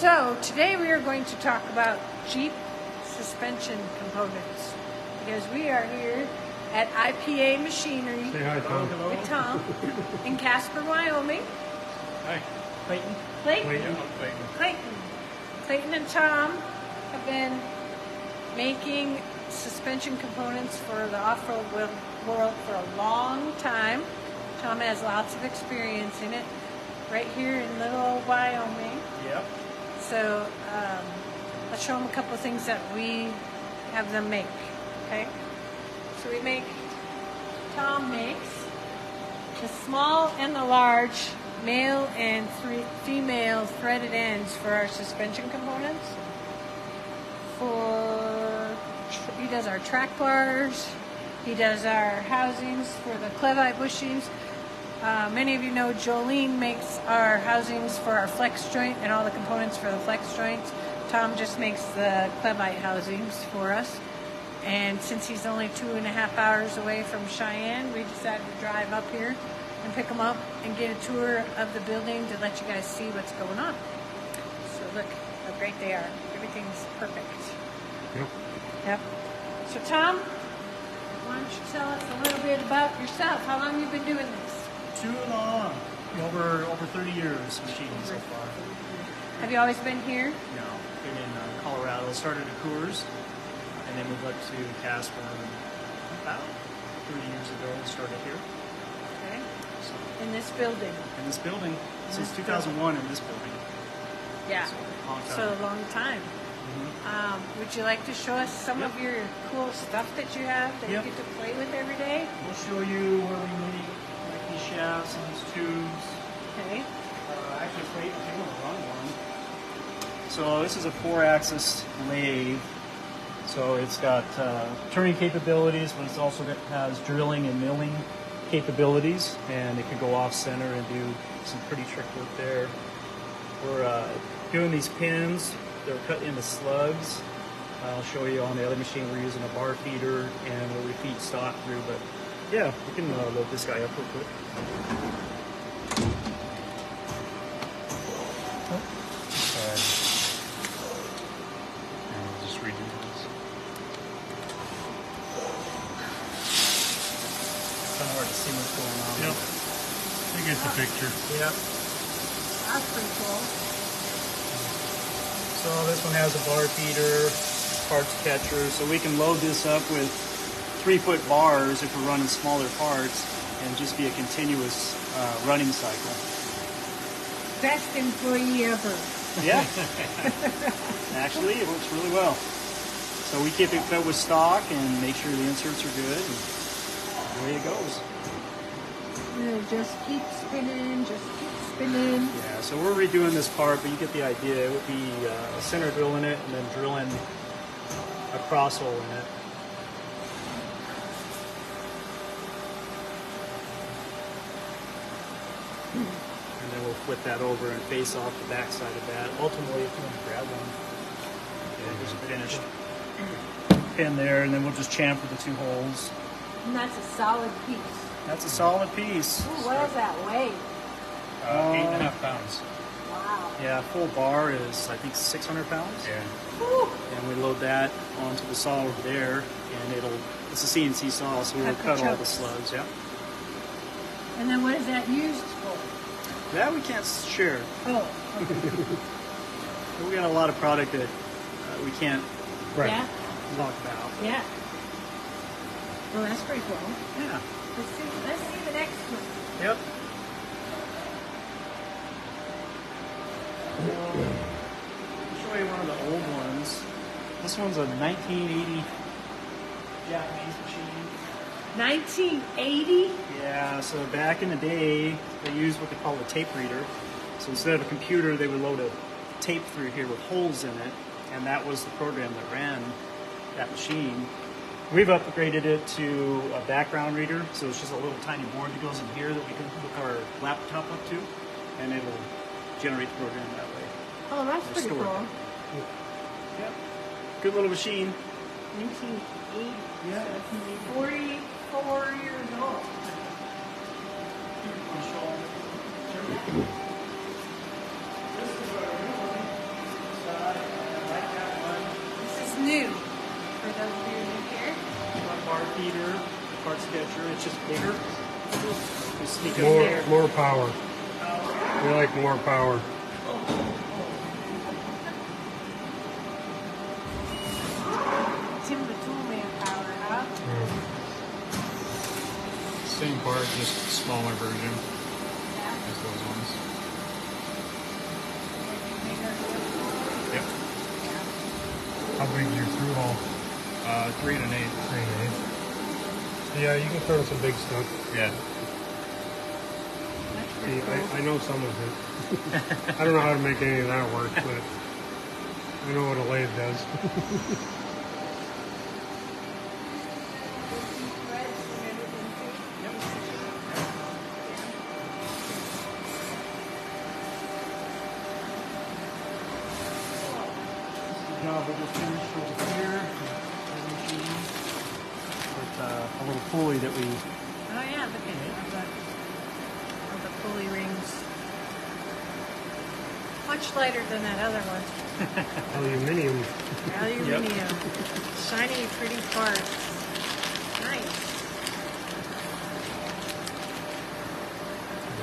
So today we are going to talk about Jeep suspension components because we are here at IPA Machinery. Say hi, Tom. With Tom in Casper, Wyoming. Hi. Clayton. Clayton. Clayton and Tom have been making suspension components for the off-road world for a long time. Tom has lots of experience in it, right here in little old Wyoming. Yep. So let's show them a couple of things that we have them make. Okay. So Tom makes the small and the large male and female threaded ends for our suspension components. He does our track bars. He does our housings for the clevite bushings. Many of you know Jolene makes our housings for our flex joint and all the components for the flex joints. Tom just makes the clevite housings for us. And since he's only 2.5 hours away from Cheyenne, we decided to drive up here and pick him up and get a tour of the building to let you guys see what's going on. So look how great they are. Everything's perfect. Yep. So Tom, why don't you tell us a little bit about yourself? How long have you been doing this? Too long. Over 30 years machining so far. Have you always been here? No, been in Colorado. Started at Coors, and then moved up to Casper about 30 years ago and started here. Okay. So, In this building? in this building since 2001 in this building. Yeah. So, long time. So a long time. Would you like to show us some of your cool stuff that you have that you get to play with every day? We'll show you where we make these shafts and these tubes. Okay. Actually, wait, I think I'm gonna run one. So this is a 4-axis lathe. So it's got turning capabilities, but it also has drilling and milling capabilities, and it can go off center and do some pretty trick work there. We're doing these pins. They're cut into slugs. I'll show you on the other machine we're using a bar feeder and where we feed stock through, but yeah, we can load this guy up real quick. Sorry. And we'll just redo this. Kind of hard to see what's going on. Yep. I get the picture. Yeah. That's pretty cool. So this one has a bar feeder, parts catcher, so we can load this up with 3-foot bars if we're running smaller parts and just be a continuous running cycle. Best employee ever. Yeah. Actually, it works really well. So we keep it fed with stock and make sure the inserts are good, and away it goes. Just keep spinning, just keep spinning. Yeah, so we're redoing this part, but you get the idea. It would be a center drill in it and then drilling a cross hole in it. And then we'll flip that over and face off the back side of that. Ultimately, if you want to grab one, there's a finished pin there, and then we'll just chamfer the 2 holes. And that's a solid piece. That's a solid piece. Ooh, what does that weigh? 8.5 pounds. Wow. Yeah, full bar is, I think, 600 pounds. Yeah. Whew. And we load that onto the saw over there, and it's a CNC saw, so we'll cut all the slugs, yeah. And then what is that used for? That we can't share. Oh, We got a lot of product that we can't yeah? talk about. Yeah. Well, that's pretty cool. Yeah. Let's see the next one. Yep. I'll show you one of the old ones. This one's a 1980 Japanese machine. 1980? Yeah, so back in the day, they used what they call a tape reader. So instead of a computer, they would load a tape through here with holes in it, and that was the program that ran that machine. We've upgraded it to a background reader, so it's just a little tiny board that goes in here that we can hook our laptop up to, and it'll generate the program that way. Oh, that's pretty Store it. cool. Yep. Good little machine. 1980. Yeah. So it's 44 years old. feeder, part sketcher. It's just bigger. You sneak up there. More power. We like more power. Tim the Toolman power, huh? Same part, just smaller version as those ones. Yep. How big is your through hole? 3 and an 8. 3 and 8. Yeah, you can throw some big stuff. Yeah. See, I know some of it. I don't know how to make any of that work, but I know what a lathe does. Job will just finish over here. With a little pulley that we. Oh yeah, look at all the pulley rings. Much lighter than that other one. Aluminium. Aluminium. Shiny, pretty parts. Nice.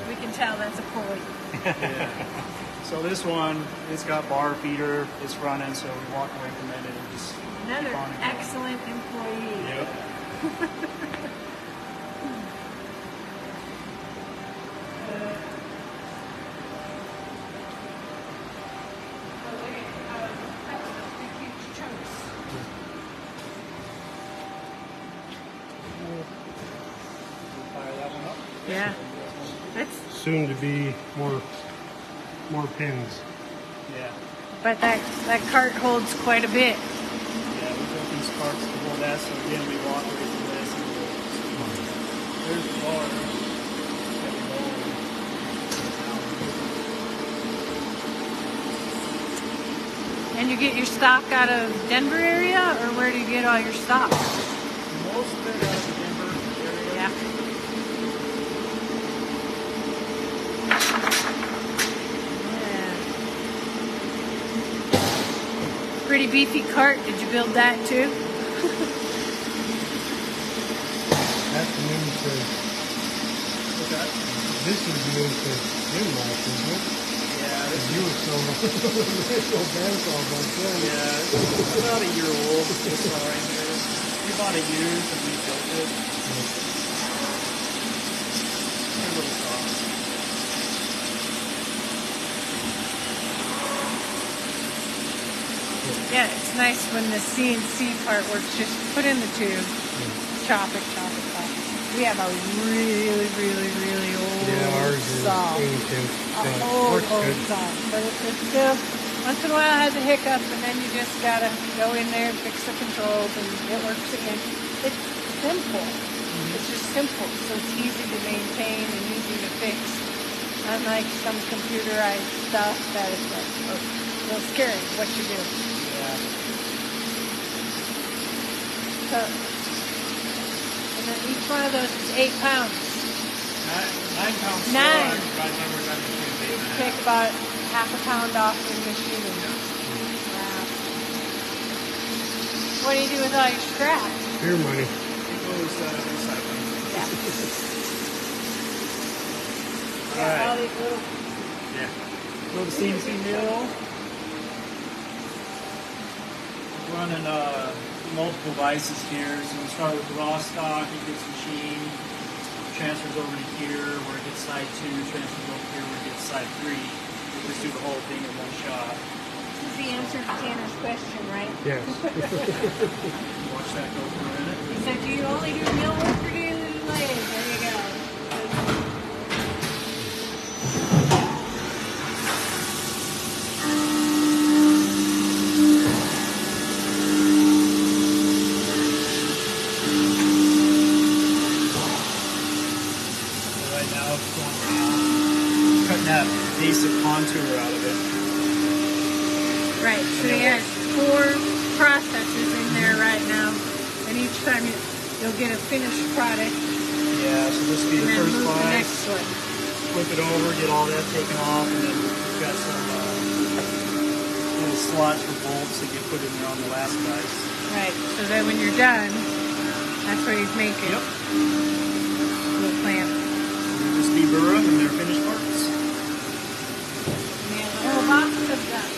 We can tell that's a pulley. Yeah. So this one, it's got bar feeder. It's running, so we walk away from it and just. Another keep on going. excellent employee. Yep. Fire that one up. Yeah. That's, Soon to be more pins. Yeah. but that cart holds quite a bit. Yeah, we built these parts to hold that, so again, we walk away from this and there's the bar. And you get your stock out of Denver area, or where do you get all your stock? Most of it out of the Denver area. Yeah. Yeah. Pretty beefy cart. Did you build that too? That's new to, What's that? this is new to Inlock, isn't it? Yeah, this You were so bad all back then. Yeah, it's about a year old, this one right here. We bought it used and we built it. A little soft. Yeah, it's nice when the CNC part works. Just put in the tube, chop it, chop it, chop it. We have a really, really, really old Yeah, ours is saw. ancient. A but old works good. saw. But it's still, once in a while it has a hiccup, and then you just gotta go in there and fix the controls, and it works again. It's simple. It's just simple, so it's easy to maintain and easy to fix. Unlike some computerized stuff that is like, a little scary what you do. Yeah. So, and then each one of those is 8 pounds. 9 pounds. 9. By the time we're done, it's Take about half a pound off in machining. Wow. What do you do with all your scrap? Beer money. It goes recycling. Yeah. All right. All these little. Yeah. Go to CNC mill. Running multiple vices here. So we start with the raw stock, it gets machined, transfers over to here where it gets side 2, transfers over here where it gets side 3. We just do the whole thing in one shot. This is the answer to Tanner's question, right? Yes. Watch that go for a minute. He said, do you only do mill work or do you do lathe? There you go. So right now it's going around, cutting that basic contour out of it. Right, so he has 4 processes in there right now, and each time you'll get a finished product, Yeah, so this will be and the then first move the slice. next one. Flip it over, get all that taken off, and then we've got some little slots for bolts that get put in there on the last slice. Right, so then when you're done, That's what he's making. Yep. Little plant. They're just deburring and they're finished parts. Man, the whole box of that.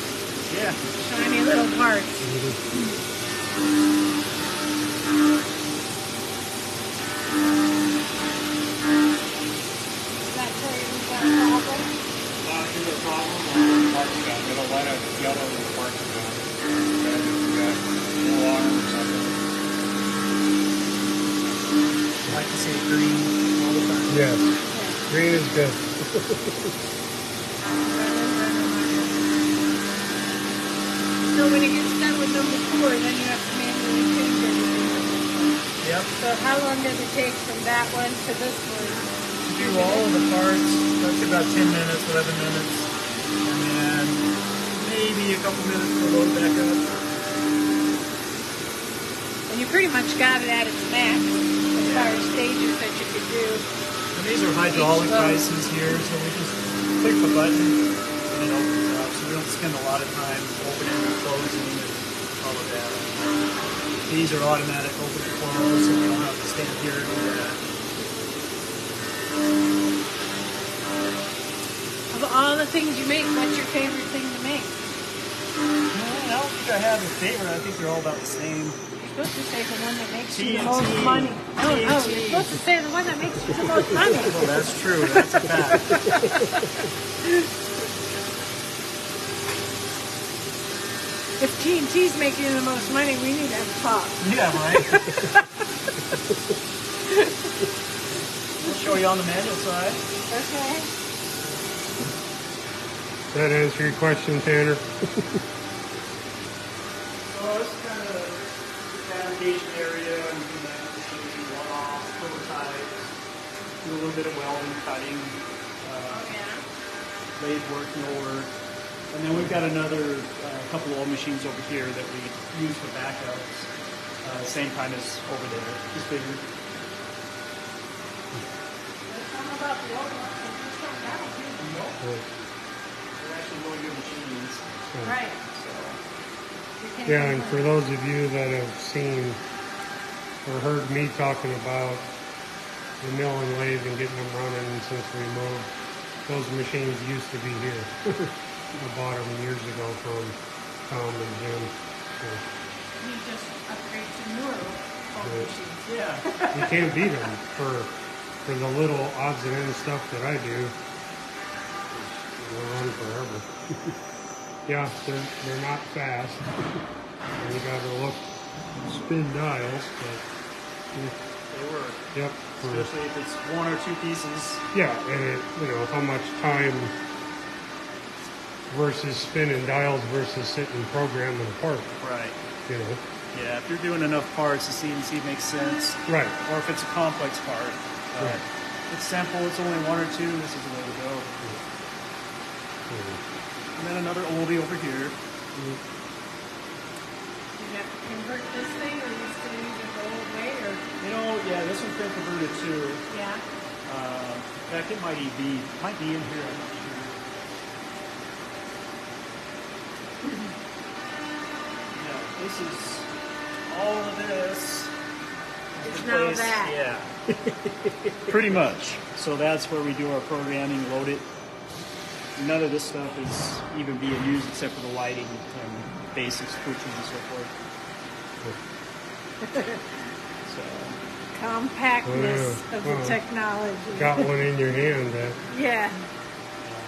Yeah. Shiny little parts. Does that tell you we've got a problem? Is there a problem? Parts got a little light of yellow in the parts are gone. We got no water or something. I like to say green all the time. Yes. Green is good. So when it gets done with number 4, then you have to manually change everything. Yep. So how long does it take from that one to this one? To do all of the parts, that's about 10 minutes, 11 minutes. And then maybe a couple minutes to load back up. And you pretty much got it at its max as far as stages that you could do. And these are hydraulic prices here, so we just click the button and it opens up. So we don't spend a lot of time opening and closing and all of that. These are automatic open and close, so we don't have to stand here and do that. Of all the things you make, what's your favorite thing to make? I don't think I have a favorite. I think they're all about the same. You're supposed to say the one that makes you the TNT. most money. No, you're supposed to say the one that makes you the most money. Well, that's true. That's a fact. If TNT's making the most money, we need to have a talk. Yeah, right? We'll show you on the manual side. Okay. Does that answer your question, Tanner? So this is kind of the fabrication area, and we can do one-off, prototype, do a little bit of welding, cutting, lathe work, mill work. And then we've got another couple of old machines over here that we use for backups. Same kind as over there, just bigger. They're actually really good machines. Right. So, Yeah, and for those of you that have seen or heard me talking about the mill and lathe and getting them running since we moved, those machines used to be here. I bought them years ago from Tom and Jim. So You just upgrade to newer old machines. yeah. you can't beat them for the little odds and ends stuff that I do. They'll run forever. Yeah, they're not fast. And you got to look spin dials, but They work. yep. Especially if it's one or two pieces. Yeah, and it, how much time versus spinning dials versus sitting programming a part. Right. Yeah, if you're doing enough parts, the CNC makes sense. Right. Or if it's a complex part. Right. If it's simple, it's only one or two, this is the way to go. And then another oldie over here. You have to convert this thing, or you still use it the old way, or? Yeah, this one's been converted too. Yeah. In fact, it might be in here, I'm not sure. Yeah, this is all of this. It's now that. Yeah. Pretty much. So that's where we do our programming, load it. None of this stuff is even being used except for the lighting and basic switches and so forth. So, Compactness Oh, of the technology. Got one in your hand. Yeah.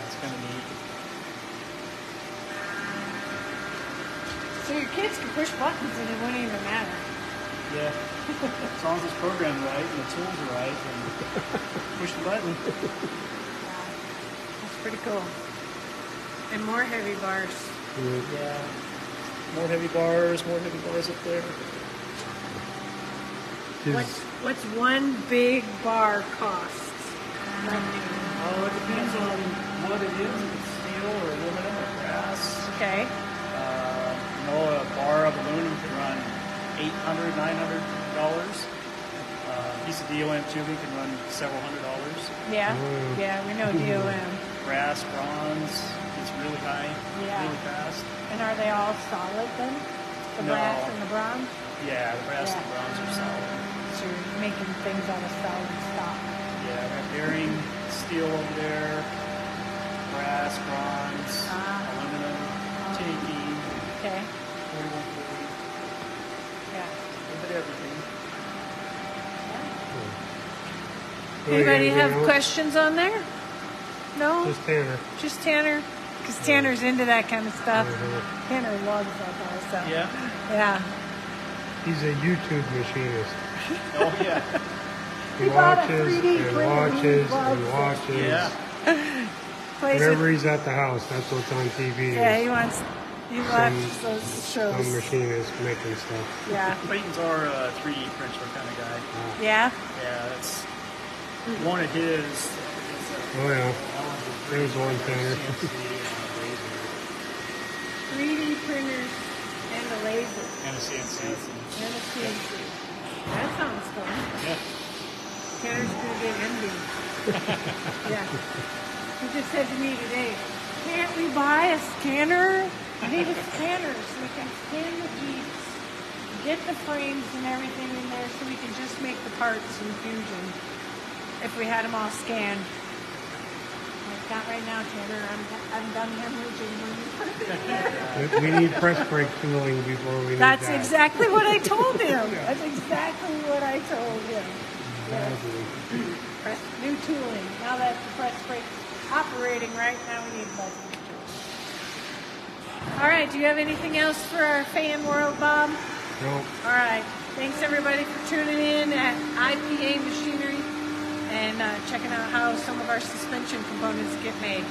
it's kind of neat. So your kids can push buttons and it wouldn't even matter. Yeah. As long as it's programmed right and the tools are right, and push the button. That's pretty cool. And more heavy bars. Yeah. More heavy bars up there. What's one big bar cost? Oh, it depends on what it is. If it's steel or aluminum or brass. Okay. A bar of aluminum can run $800, $900. A piece of DOM tubing can run several $100s. Yeah. Yeah, we know DOM. Brass, bronze, it's really high, Yeah. really fast. And are they all solid then? The No. brass and the bronze? Yeah, the brass and Yeah. the bronze are solid. you're making things out of solid stock. Yeah, I got bearing steel over there, brass, bronze, aluminum, 1018, Okay. 4140, Yeah. a little bit of everything. Anybody Anything have else? questions on there? No? Just Tanner. Just Tanner? Because Tanner's into that kind of stuff. Mhm. Tanner loves that kind of stuff. Yeah. Yeah. He's a YouTube machinist. Oh, yeah. He bought a watches 3D and printer. watches He loves and it. watches. Yeah. Plays Whenever with, he's at the house, that's what's on TV. yeah, is he watches those some shows. machinist making stuff. Yeah. Clayton's our 3D printer kind of guy. Yeah? Yeah, that's one of his. Oh yeah, there's one Tanner. 3D printers and a laser And a CNC. and a CNC. That sounds fun. Yeah. Tanner's gonna get envied. Yeah. He just said to me today, can't we buy a scanner? I need a scanner so we can scan the Jeeps, get the frames and everything in there so we can just make the parts in Fusion if we had them all scanned. Like, not right now, Tanner. I'm done hemorrhaging when you put it in there. We need press brake tooling before we need That's that. exactly what I told him. That's exactly what I told him. Yes. Press, new tooling. Now that the press brake's operating right now, we need more tools. All right. Do you have anything else for our fan world, Bob? No. All right. Thanks everybody for tuning in at IPA Machinery and checking out how some of our suspension components get made.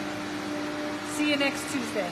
See you next Tuesday.